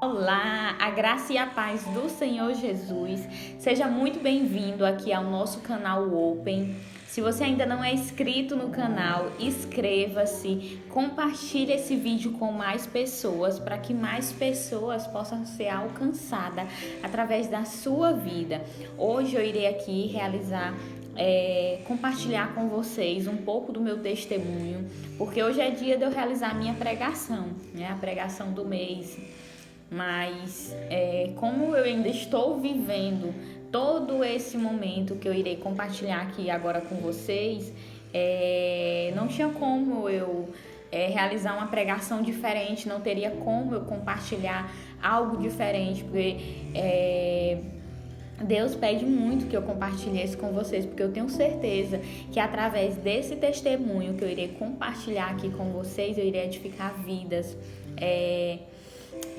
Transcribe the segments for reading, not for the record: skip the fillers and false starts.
Olá, a graça e a paz do Senhor Jesus. Seja muito bem-vindo aqui ao nosso canal Open. Se você ainda não é inscrito no canal, inscreva-se, compartilhe esse vídeo com mais pessoas para que mais pessoas possam ser alcançadas através da sua vida. Hoje eu irei aqui compartilhar com vocês um pouco do meu testemunho, porque hoje é dia de eu realizar a minha pregação, a pregação do mês. Mas como eu ainda estou vivendo todo esse momento que eu irei compartilhar aqui agora com vocês, não tinha como eu realizar uma pregação diferente, não teria como eu compartilhar algo diferente, porque Deus pede muito que eu compartilhe isso com vocês, porque eu tenho certeza que através desse testemunho que eu irei compartilhar aqui com vocês, eu irei edificar vidas.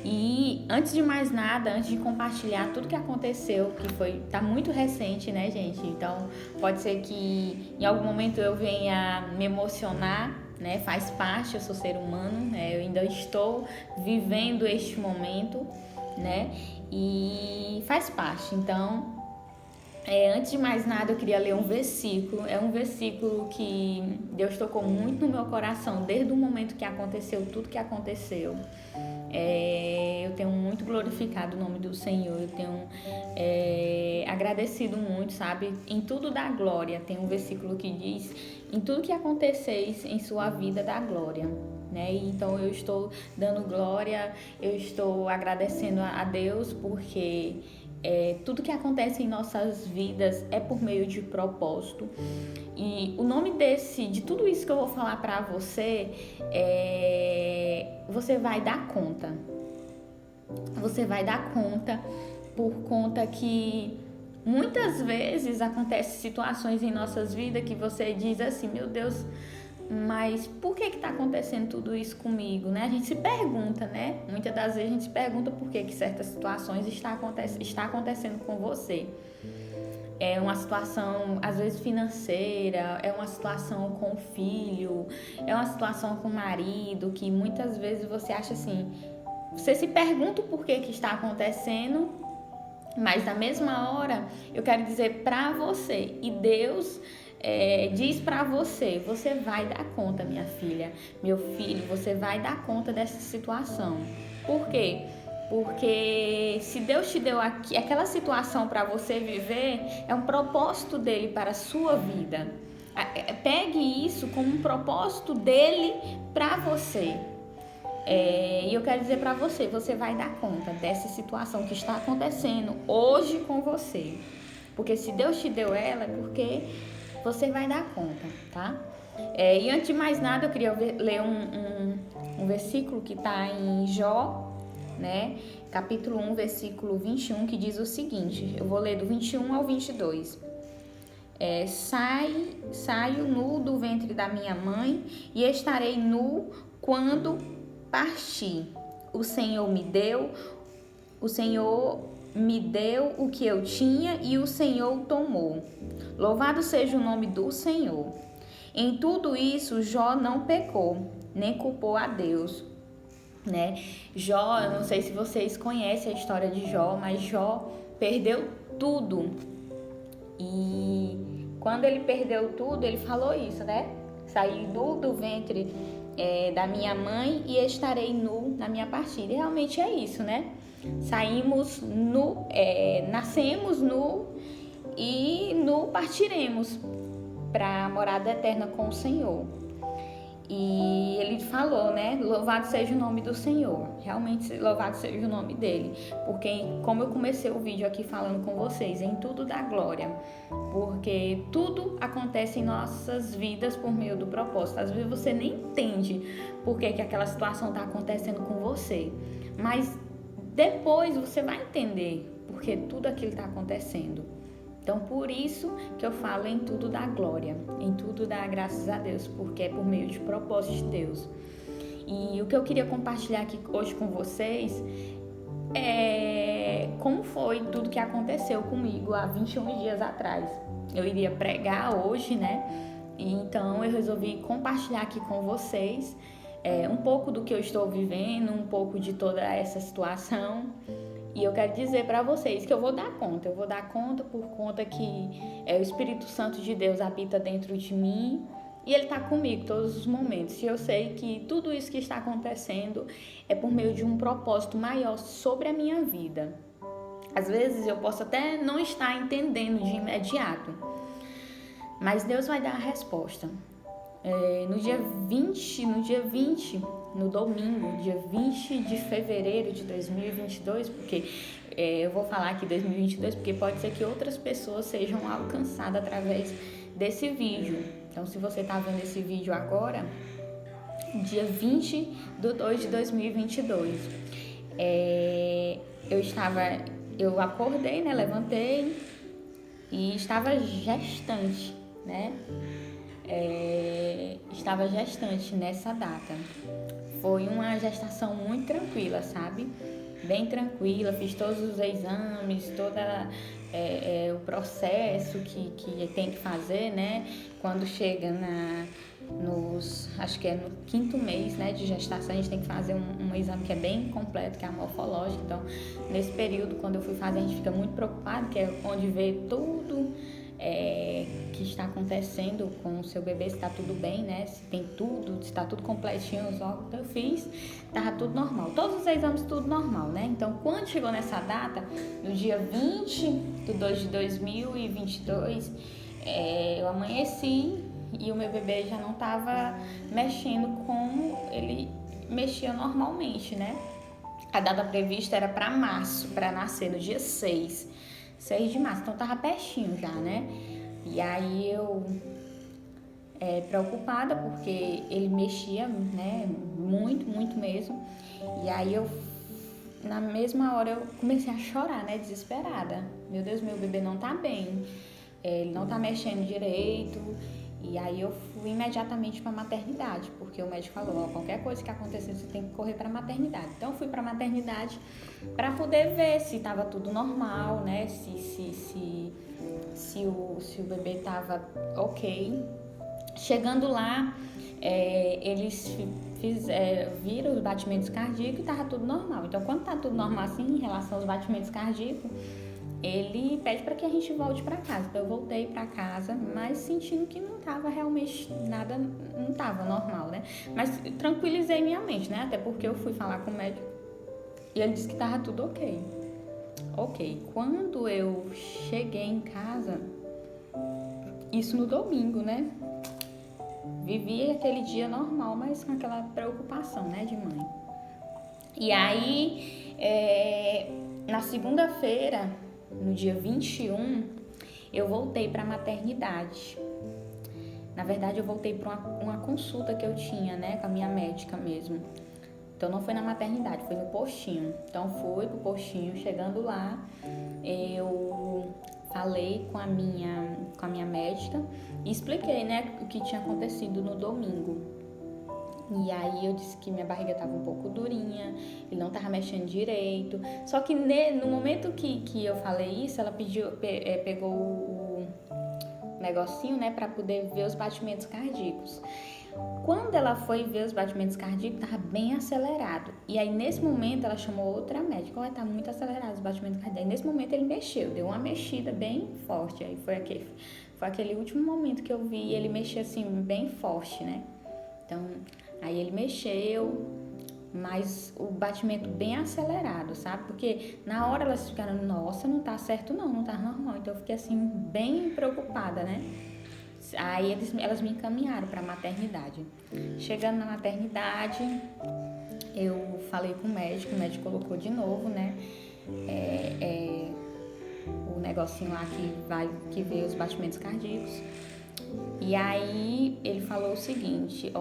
E antes de mais nada, antes de compartilhar tudo que aconteceu, que tá muito recente, né, gente? Então, pode ser que em algum momento eu venha me emocionar, né? Faz parte, eu sou ser humano, né? Eu ainda estou vivendo este momento, né? E faz parte. Então, antes de mais nada, eu queria ler um versículo. É um versículo que Deus tocou muito no meu coração desde o momento que aconteceu tudo que aconteceu. Eu tenho muito glorificado o nome do Senhor, eu tenho agradecido muito, sabe? Em tudo dá glória. Tem um versículo que diz: em tudo que aconteceis em sua vida dá glória, né? Então eu estou dando glória, eu estou agradecendo a Deus, porque tudo que acontece em nossas vidas é por meio de propósito. E o nome de tudo isso que eu vou falar para você, você vai dar conta. Você vai dar conta, por conta que muitas vezes acontecem situações em nossas vidas que você diz assim: meu Deus, mas por que está acontecendo tudo isso comigo, né? A gente se pergunta, né? Muitas das vezes a gente se pergunta por que certas situações está acontecendo com você. É uma situação, às vezes, financeira, é uma situação com o filho, é uma situação com o marido, que muitas vezes você acha assim, você se pergunta o porquê que está acontecendo, mas na mesma hora eu quero dizer para você, e Deus diz para você: você vai dar conta, minha filha, meu filho, você vai dar conta dessa situação. Por quê? Porque se Deus te deu aquela situação para você viver, é um propósito dele para a sua vida. Pegue isso como um propósito dele para você. E eu quero dizer para você, você vai dar conta dessa situação que está acontecendo hoje com você. Porque se Deus te deu ela, é porque você vai dar conta, tá? E antes de mais nada, eu queria ler um versículo que está em Jó, né? Capítulo 1, versículo 21, que diz o seguinte. Eu vou ler do 21 ao 22. Saio nu do ventre da minha mãe e estarei nu quando partir. O Senhor me deu o que eu tinha e o Senhor o tomou. Louvado seja o nome do Senhor. Em tudo isso, Jó não pecou, nem culpou a Deus, né? Jó, eu não sei se vocês conhecem a história de Jó, mas Jó perdeu tudo. E quando ele perdeu tudo, ele falou isso, né? Saí nu do ventre da minha mãe e estarei nu na minha partida. E realmente é isso, né? Saímos nu, nascemos nu e nu partiremos para a morada eterna com o Senhor. E ele falou, né? Louvado seja o nome do Senhor. Realmente, louvado seja o nome dele. Porque, como eu comecei o vídeo aqui falando com vocês, em tudo dá glória. Porque tudo acontece em nossas vidas por meio do propósito. Às vezes você nem entende por que aquela situação está acontecendo com você. Mas depois você vai entender porque tudo aquilo está acontecendo. Então, por isso que eu falo em tudo dá glória, em tudo dá graças a Deus, porque é por meio de propósito de Deus. E o que eu queria compartilhar aqui hoje com vocês é como foi tudo que aconteceu comigo há 21 dias atrás. Eu iria pregar hoje, né? Então, eu resolvi compartilhar aqui com vocês um pouco do que eu estou vivendo, um pouco de toda essa situação. E eu quero dizer para vocês que eu vou dar conta por conta que o Espírito Santo de Deus habita dentro de mim e Ele está comigo todos os momentos. E eu sei que tudo isso que está acontecendo é por meio de um propósito maior sobre a minha vida. Às vezes eu posso até não estar entendendo de imediato, mas Deus vai dar a resposta. No dia 20, no domingo, dia 20 de fevereiro de 2022, porque eu vou falar aqui 2022, porque pode ser que outras pessoas sejam alcançadas através desse vídeo. Então, se você está vendo esse vídeo agora, dia 20 de 2 de 2022, eu acordei, né, levantei e estava gestante, né? Estava gestante nessa data. Foi uma gestação muito tranquila, sabe? Bem tranquila, fiz todos os exames, todo o processo que tem que fazer, né? Quando chega acho que é no 5º mês, né, de gestação, a gente tem que fazer um exame que é bem completo, que é a morfológica. Então, nesse período, quando eu fui fazer, a gente fica muito preocupado, que é onde vê tudo que está acontecendo com o seu bebê, se está tudo bem, né? Se tem tudo, se está tudo completinho, os órgãos que eu fiz, estava tudo normal. Todos os exames, tudo normal, né? Então, quando chegou nessa data, no dia 20 de 2 de 2022, eu amanheci e o meu bebê já não estava mexendo como ele mexia normalmente, né? A data prevista era para março, para nascer no dia 6 de março, então tava pertinho já, né? E aí eu preocupada porque ele mexia, né? Muito, muito mesmo. E aí na mesma hora eu comecei a chorar, né? Desesperada. Meu Deus, meu bebê não tá bem, ele não tá mexendo direito. E aí eu fui imediatamente para a maternidade, porque o médico falou, qualquer coisa que acontecer, você tem que correr para a maternidade. Então eu fui para a maternidade para poder ver se estava tudo normal, né? Se o bebê estava ok. Chegando lá, eles viram os batimentos cardíacos e estava tudo normal. Então, quando está tudo normal assim, em relação aos batimentos cardíacos, ele pede para que a gente volte para casa. Então eu voltei para casa, mas sentindo que não estava realmente nada, não estava normal, né? Mas tranquilizei minha mente, né? Até porque eu fui falar com o médico e ele disse que estava tudo ok. Ok. Quando eu cheguei em casa, isso no domingo, né? Vivi aquele dia normal, mas com aquela preocupação, né, de mãe. E aí, na segunda-feira, no dia 21, eu voltei para a maternidade. Na verdade, eu voltei para uma consulta que eu tinha, né, com a minha médica mesmo. Então, não foi na maternidade, foi no postinho. Então, fui pro postinho. Chegando lá, eu falei com a minha médica e expliquei, né, o que tinha acontecido no domingo. E aí eu disse que minha barriga estava um pouco durinha, ele não estava mexendo direito. Só que no momento que eu falei isso, ela pegou o negocinho, né, para poder ver os batimentos cardíacos. Quando ela foi ver os batimentos cardíacos, estava bem acelerado. E aí, nesse momento, ela chamou outra médica. Olha, tá muito acelerado os batimentos cardíacos. Aí, nesse momento, ele mexeu, deu uma mexida bem forte. Aí, foi aquele último momento que eu vi ele mexer, assim, bem forte, né? Então, aí ele mexeu, mas o batimento bem acelerado, sabe? Porque na hora elas ficaram, nossa, não tá certo não tá normal. Então, eu fiquei, assim, bem preocupada, né? Aí elas me encaminharam para a maternidade. Chegando na maternidade, eu falei com o médico colocou de novo, né? O negocinho lá que vê os batimentos cardíacos. E aí ele falou o seguinte,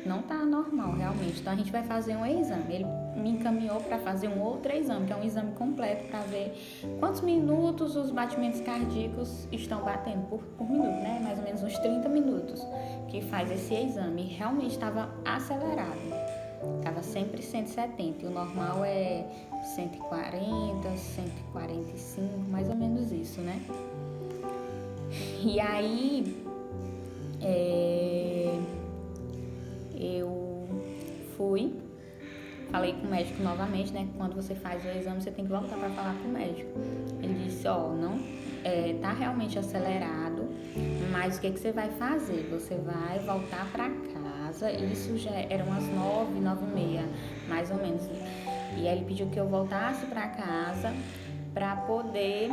não tá normal realmente, então a gente vai fazer um exame. Ele me encaminhou para fazer um outro exame, que é um exame completo para ver quantos minutos os batimentos cardíacos estão batendo por minuto, né? Mais ou menos uns 30 minutos que faz esse exame. E realmente estava acelerado, estava sempre 170 e o normal é 140, 145, mais ou menos isso, né? E aí eu fui, falei com o médico novamente, né? Quando você faz o exame, você tem que voltar para falar com o médico. Ele disse, não, tá realmente acelerado, mas o que você vai fazer? Você vai voltar para casa, isso já eram umas 9h, 9h30, mais ou menos. E aí ele pediu que eu voltasse para casa para poder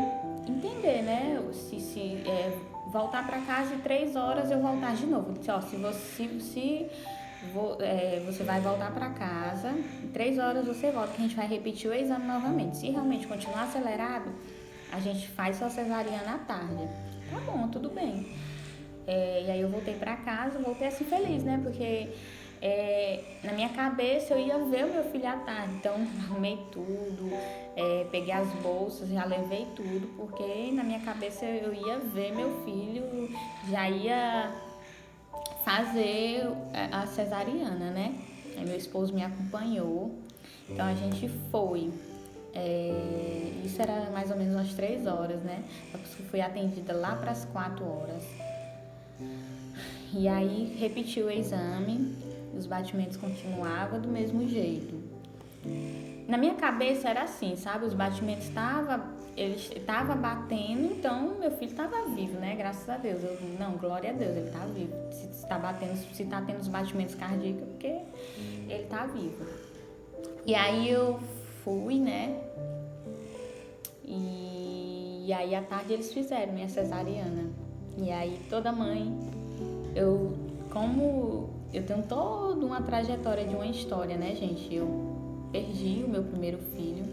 entender, né? Se voltar para casa e 3 horas eu voltar de novo. Ele disse, você vai voltar para casa, em 3 horas você volta, que a gente vai repetir o exame novamente. Se realmente continuar acelerado, a gente faz só cesariana à tarde. Tá bom, tudo bem. E aí eu voltei para casa, voltei assim feliz, né? Porque na minha cabeça eu ia ver o meu filho à tarde. Então arrumei tudo, peguei as bolsas, já levei tudo, porque na minha cabeça eu ia ver meu filho, já ia fazer a cesariana, né? Aí meu esposo me acompanhou, então a gente foi. Isso era mais ou menos umas 3 horas, né? Eu fui atendida lá para as 4 horas. E aí repetiu o exame, os batimentos continuavam do mesmo jeito. Na minha cabeça era assim, sabe? Os batimentos estavam batendo, então meu filho estava vivo, né? Graças a Deus. Não, glória a Deus, ele está vivo. Se está batendo, se está tendo os batimentos cardíacos, porque ele está vivo. E aí eu fui, né? E aí à tarde eles fizeram minha cesariana. E aí toda mãe, como eu tenho toda uma trajetória de uma história, né, gente? Eu perdi o meu primeiro filho,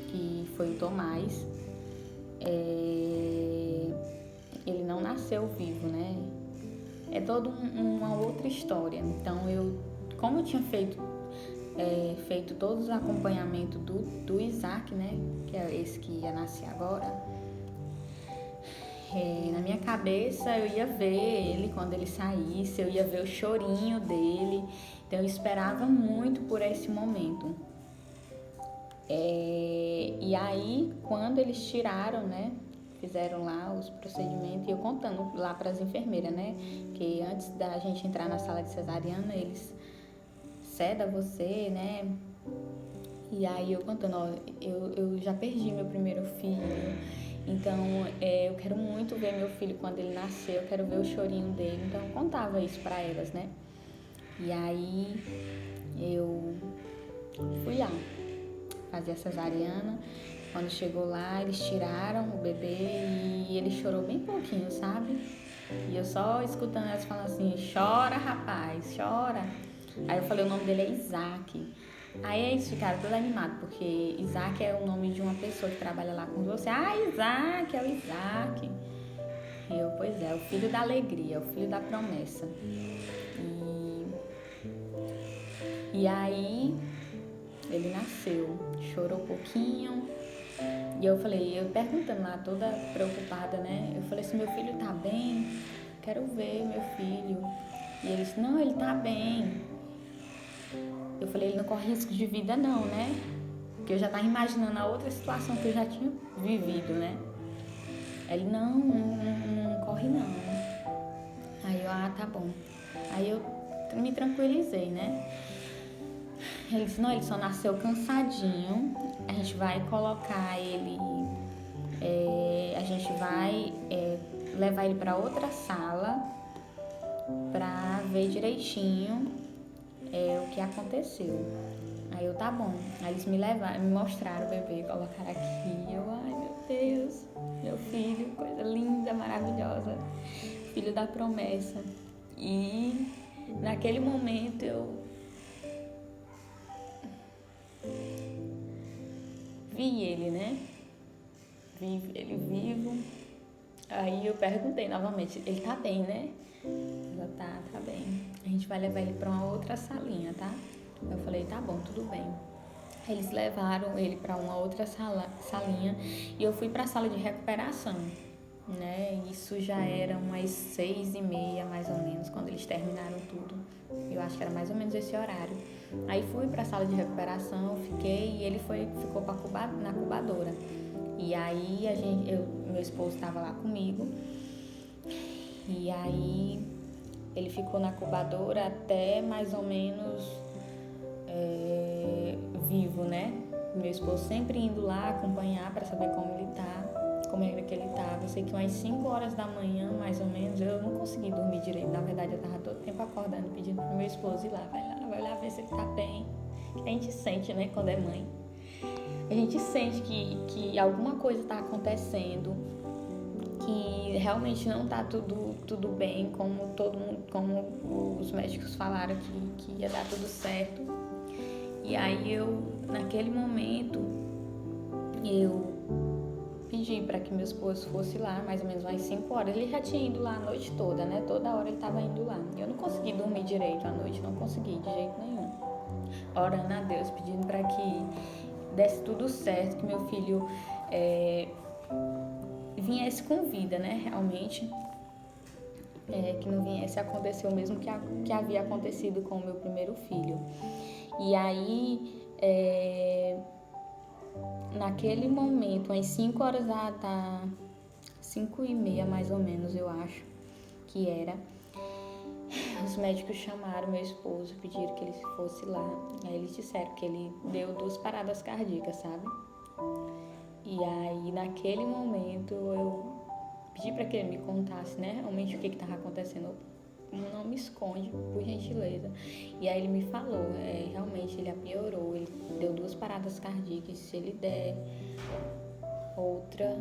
que foi o Tomás. Ele não nasceu vivo, né? É toda uma outra história. Então, como eu tinha feito todos os acompanhamentos do Isaac, né? Que é esse que ia nascer agora. Na minha cabeça eu ia ver ele quando ele saísse, eu ia ver o chorinho dele. Então eu esperava muito por esse momento. E aí, quando eles tiraram, né? Fizeram lá os procedimentos, e eu contando lá para as enfermeiras, né? Que antes da gente entrar na sala de cesariana, eles sedam você, né? E aí eu contando, eu já perdi meu primeiro filho, então eu quero muito ver meu filho quando ele nascer, eu quero ver o chorinho dele. Então eu contava isso para elas, né? E aí eu fui lá fazer a cesariana. Quando chegou lá, eles tiraram o bebê e ele chorou bem pouquinho, sabe? E eu só escutando elas falando assim, chora rapaz, chora. Aí eu falei, o nome dele é Isaac. Aí eles ficaram todos animados, porque Isaac é o nome de uma pessoa que trabalha lá com você. Isaac, é o Isaac. E eu, pois é, o filho da alegria, o filho da promessa. E aí ele nasceu, chorou um pouquinho. E eu falei, eu perguntando lá, toda preocupada, né? Eu falei assim, meu filho tá bem? Quero ver meu filho. E ele disse, não, ele tá bem. Eu falei, ele não corre risco de vida não, né? Porque eu já tava imaginando a outra situação que eu já tinha vivido, né? Ele, não corre não. Aí eu, tá bom. Aí eu me tranquilizei, né? Ele disse, não, ele só nasceu cansadinho. A gente vai colocar ele, a gente vai levar ele para outra sala para ver direitinho o que aconteceu. Aí eu, tá bom. Aí eles me mostraram o bebê, colocaram aqui. Eu, ai meu Deus, meu filho, coisa linda, maravilhosa, filho da promessa. E naquele momento eu vi ele, né? Vi ele vivo. Aí eu perguntei novamente, ele tá bem, né? Ela, tá bem. A gente vai levar ele pra uma outra salinha, tá? Eu falei, tá bom, tudo bem. Aí eles levaram ele pra uma outra salinha e eu fui pra sala de recuperação, né? Isso já era umas 6h30, mais ou menos, quando eles terminaram tudo. Eu acho que era mais ou menos esse horário. Aí fui pra sala de recuperação, fiquei, e ele ficou na incubadora. E aí meu esposo estava lá comigo. E aí ele ficou na incubadora até mais ou menos vivo, né? Meu esposo sempre indo lá acompanhar para saber como ele tá, como é que ele tava. Eu sei que umas 5 horas da manhã, mais ou menos, eu não consegui dormir direito. Na verdade, eu tava todo tempo acordando, pedindo pro meu esposo ir lá, vai lá ver se ele tá bem. A gente sente, né, quando é mãe. A gente sente que alguma coisa tá acontecendo, que realmente não tá tudo bem, como os médicos falaram que ia dar tudo certo. E aí naquele momento, eu pedi para que meu esposo fosse lá, mais ou menos umas 5 horas. Ele já tinha ido lá a noite toda, né? Toda hora ele tava indo lá. Eu não consegui dormir direito à noite, não consegui de jeito nenhum. Orando a Deus, pedindo para que desse tudo certo, que meu filho viesse com vida, né? Realmente. Que não viesse a acontecer o mesmo que havia acontecido com o meu primeiro filho. E aí, naquele momento, às 5 horas da 5h30 mais ou menos, eu acho que era, os médicos chamaram meu esposo, pediram que ele fosse lá. Aí eles disseram que ele deu 2 paradas cardíacas, sabe? E aí, naquele momento, eu pedi para que ele me contasse, né, realmente o que estava acontecendo. Não me esconde, por gentileza. E aí ele me falou, realmente ele piorou, ele deu 2 paradas cardíacas, se ele der outra,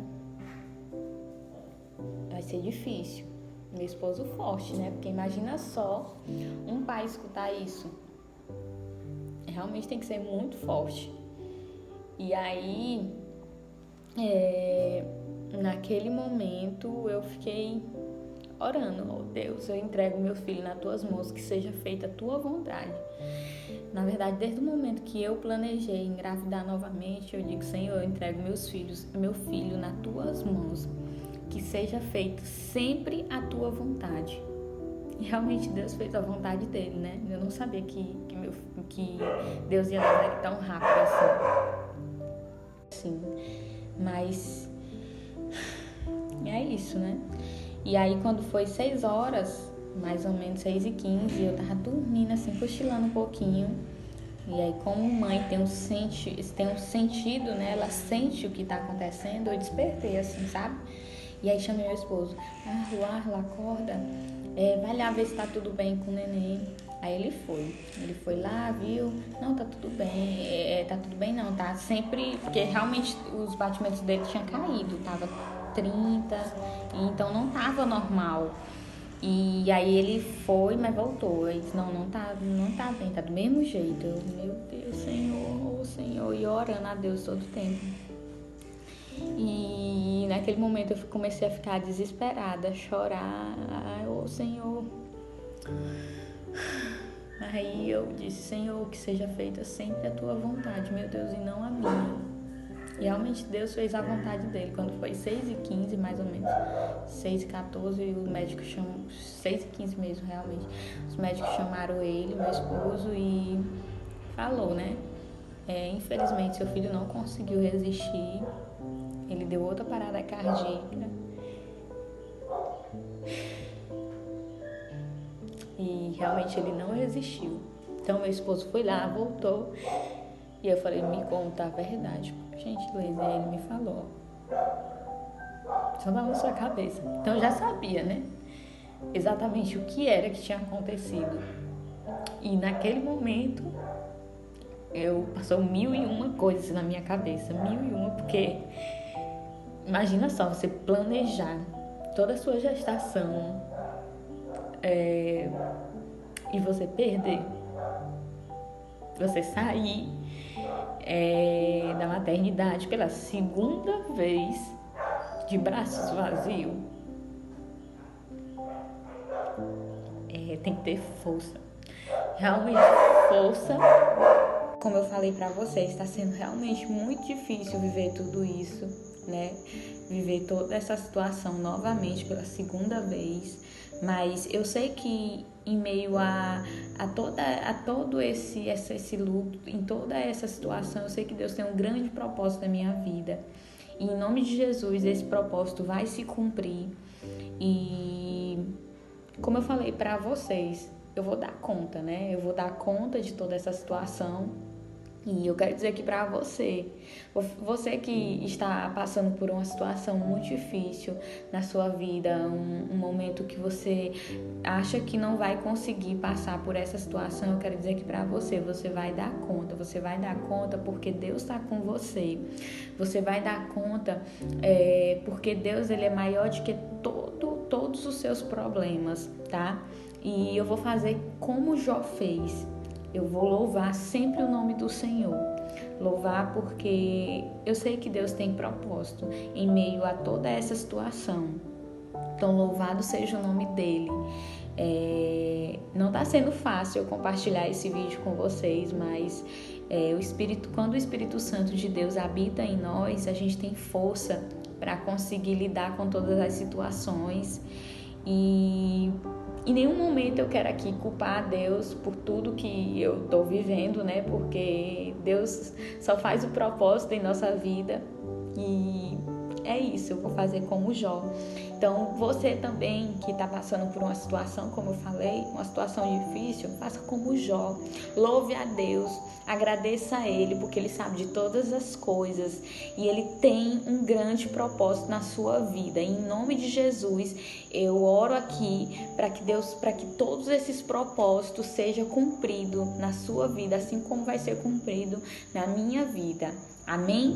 vai ser difícil. Meu esposo forte, né? Porque imagina só um pai escutar isso. Realmente tem que ser muito forte. E aí, naquele momento, eu fiquei orando: oh Deus, eu entrego meu filho nas tuas mãos, que seja feita a tua vontade. Na verdade, desde o momento que eu planejei engravidar novamente, eu digo: Senhor, eu entrego meu filho nas tuas mãos, que seja feito sempre a tua vontade. E realmente Deus fez a vontade dele, né? Eu não sabia que Deus ia dar ele tão rápido assim. Mas é isso, né? E aí, quando foi 6 horas, mais ou menos 6h15, eu tava dormindo, assim, cochilando um pouquinho. E aí, como mãe tem um sentido, né? Ela sente o que tá acontecendo, eu despertei, assim, sabe? E aí, chamei meu esposo: Arlo, acorda. Vai lá ver se tá tudo bem com o neném. Aí ele foi lá, viu? Não, tá tudo bem. Tá tudo bem não, tá sempre... Porque realmente os batimentos dele tinham caído, tava 30, então não tava normal. E aí ele foi, mas voltou. Ele disse: não tá bem, tá do mesmo jeito. Eu, meu Deus, Senhor, e orando a Deus todo o tempo. E naquele momento eu comecei a ficar desesperada, a chorar: ô Senhor. Aí eu disse: Senhor, que seja feita sempre a tua vontade, meu Deus, e não a minha. E realmente Deus fez a vontade dele. Quando foi 6h15, mais ou menos, 6h14, o médico chamou, 6h15 mesmo, realmente, os médicos chamaram ele, meu esposo, e falou, né? Infelizmente seu filho não conseguiu resistir, ele deu outra parada cardíaca e realmente ele não resistiu. Então meu esposo foi lá, voltou, e eu falei: me conta a verdade, por gentileza. E ele me falou: só dá na sua cabeça. Então eu já sabia, né, exatamente o que era que tinha acontecido. E naquele momento passou 1001 coisas na minha cabeça, 1001, porque imagina só, você planejar toda a sua gestação e você perder, você sair da maternidade pela segunda vez de braços vazios. Tem que ter força, realmente força. Como eu falei pra vocês, está sendo realmente muito difícil viver tudo isso, né? Viver toda essa situação novamente pela segunda vez. Mas eu sei que em meio a todo esse luto, em toda essa situação, eu sei que Deus tem um grande propósito na minha vida. E em nome de Jesus, esse propósito vai se cumprir. E como eu falei pra vocês, eu vou dar conta, né? Eu vou dar conta de toda essa situação. E eu quero dizer aqui para você que está passando por uma situação muito difícil na sua vida, um momento que você acha que não vai conseguir passar por essa situação, eu quero dizer aqui para você vai dar conta porque Deus está com você. Você vai dar conta porque Deus, ele é maior do que todos os seus problemas, tá? E eu vou fazer como Jó fez. Eu vou louvar sempre o nome do Senhor. Louvar porque eu sei que Deus tem propósito em meio a toda essa situação. Então, louvado seja o nome dele. Não está sendo fácil eu compartilhar esse vídeo com vocês, mas quando o Espírito Santo de Deus habita em nós, a gente tem força para conseguir lidar com todas as situações. E em nenhum momento eu quero aqui culpar a Deus por tudo que eu estou vivendo, né? Porque Deus só faz o propósito em nossa vida e é isso, eu vou fazer como Jó. Então, você também que está passando por uma situação, como eu falei, uma situação difícil, faça como Jó. Louve a Deus, agradeça a Ele, porque Ele sabe de todas as coisas e Ele tem um grande propósito na sua vida. E em nome de Jesus, eu oro aqui para que todos esses propósitos sejam cumpridos na sua vida, assim como vai ser cumprido na minha vida. Amém?